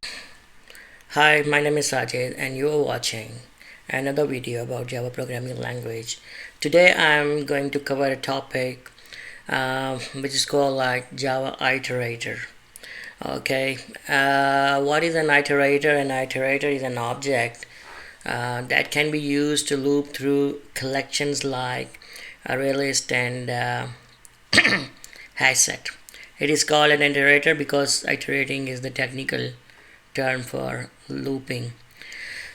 Hi, my name is Sajid and you are watching another video about Java programming language. Today I'm going to cover a topic which is called like Java Iterator. Okay, what is an iterator? An iterator is an object that can be used to loop through collections like ArrayList and HashSet. It is called an iterator because iterating is the technical term for looping.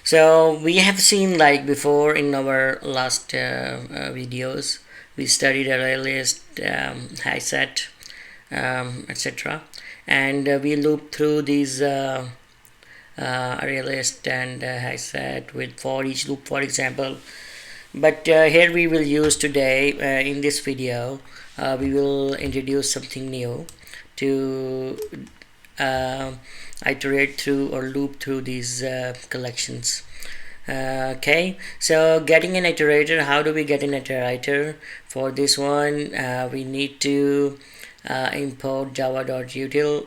So we have seen like before in our last videos, we studied ArrayList, HashSet, etc. And we looped through these ArrayList and HashSet with for each loop, for example. But here we will use today in this video, we will introduce something new to uh, iterate through or loop through these collections. Okay, so getting an iterator, how do we get an iterator? For this one, we need to import java.util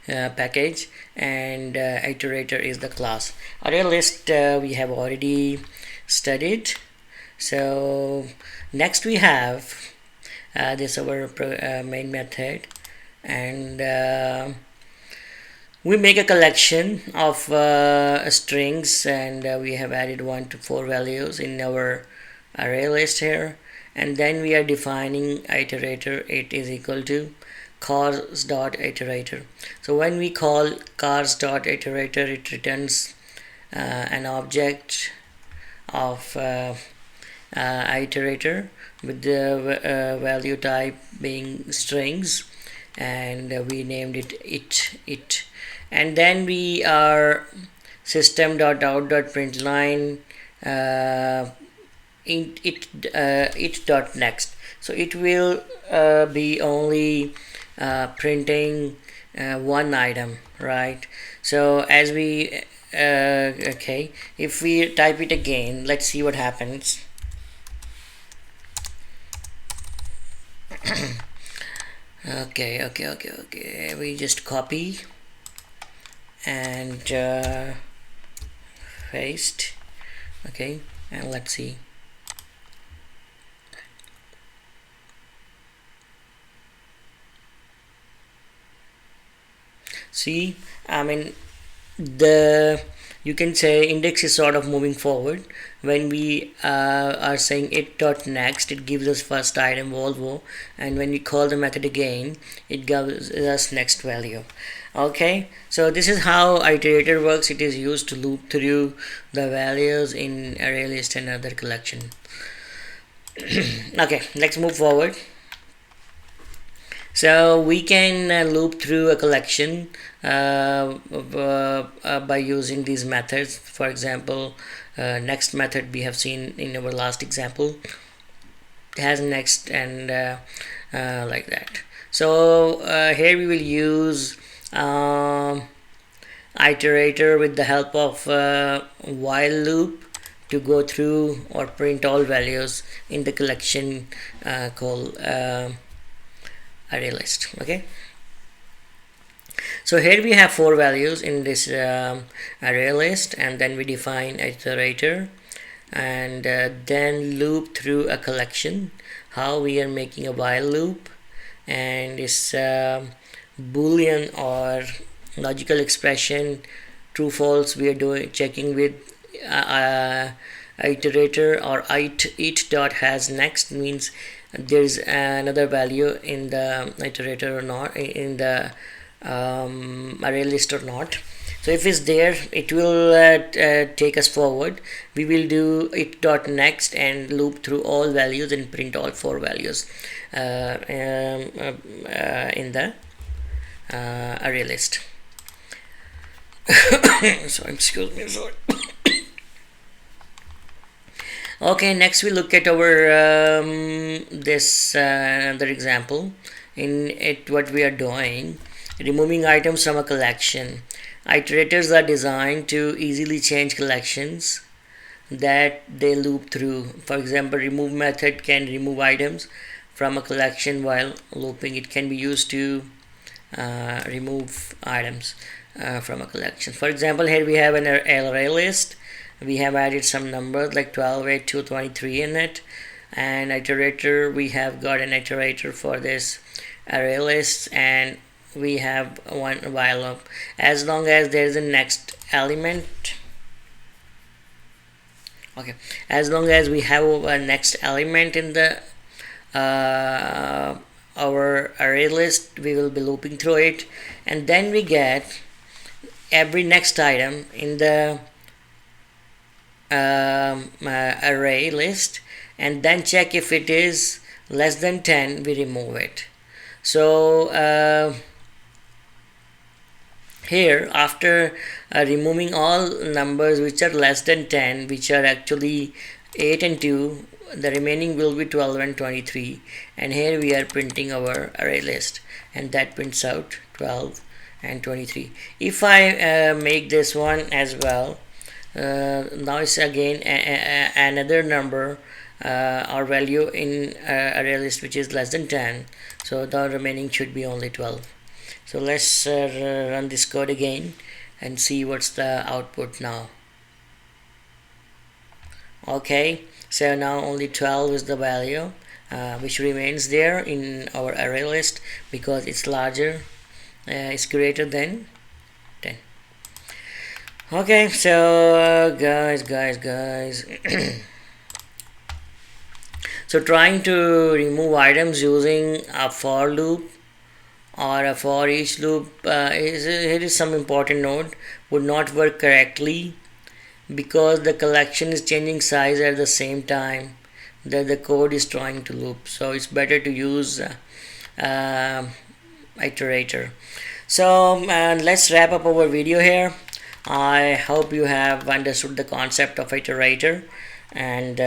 package, and iterator is the class. ArrayList we have already studied. So next we have this our main method, and we make a collection of strings, and we have added 1 to 4 values in our array list here, and then we are defining iterator. It is equal to cars.iterator. So when we call cars.iterator, it returns an object of iterator with the value type being strings, and we named it, and then we are system.out.println it dot next. So it will be only printing one item, right? So as we okay, if we type it again, let's see what happens. Okay, we just copy and paste. Okay, and let's see. See, I mean, the you can say index is sort of moving forward. When we are saying it dot next, it gives us first item Volvo, and when we call the method again, it gives us next value. Okay, so this is how iterator works. It is used to loop through the values in ArrayList and other collection. Okay, let's move forward. So we can loop through a collection by using these methods. For example, next method we have seen in our last example has next, and like that. So here we will use iterator with the help of while loop to go through or print all values in the collection called array list. Okay, so here we have 4 values in this array list, and then we define iterator, and then loop through a collection. How we are making a while loop, and this boolean or logical expression true false we are doing checking with iterator, or it dot has next means there's another value in the iterator or not, in the array list or not. So if it's there, it will take us forward. We will do it dot next and loop through all values and print all 4 values in the array list. So excuse me, sorry. Okay, next we look at our this another example. In it, what we are doing, removing items from a collection. Iterators are designed to easily change collections that they loop through. For example, remove method can remove items from a collection while looping. It can be used to remove items from a collection. For example, here we have an array list. We have added some numbers like 12, 8, 2, 23 in it, and iterator, we have got an iterator for this array list, and we have one while loop. As long as there is a next element, okay, as long as we have a next element in the our array list, we will be looping through it, and then we get every next item in the array list, and then check if it is less than 10, we remove it. So here, after removing all numbers which are less than 10, which are actually 8 and 2, the remaining will be 12 and 23, and here we are printing our array list, and that prints out 12 and 23. If I make this one as well, now it's again another number or value in array list which is less than 10, so the remaining should be only 12. So let's run this code again and see what's the output now. Okay, so now only 12 is the value which remains there in our array list because it's larger, it's greater than 10. Okay, so guys so trying to remove items using a for loop or a for each loop here is some important note, would not work correctly because the collection is changing size at the same time that the code is trying to loop. So it's better to use iterator. So let's wrap up our video here. I hope you have understood the concept of iterator, and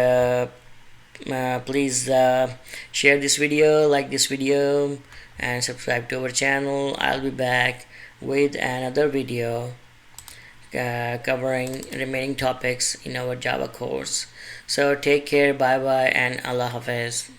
please share this video, like this video, and subscribe to our channel. I'll be back with another video covering remaining topics in our Java course. So take care, bye bye, and Allah Hafiz.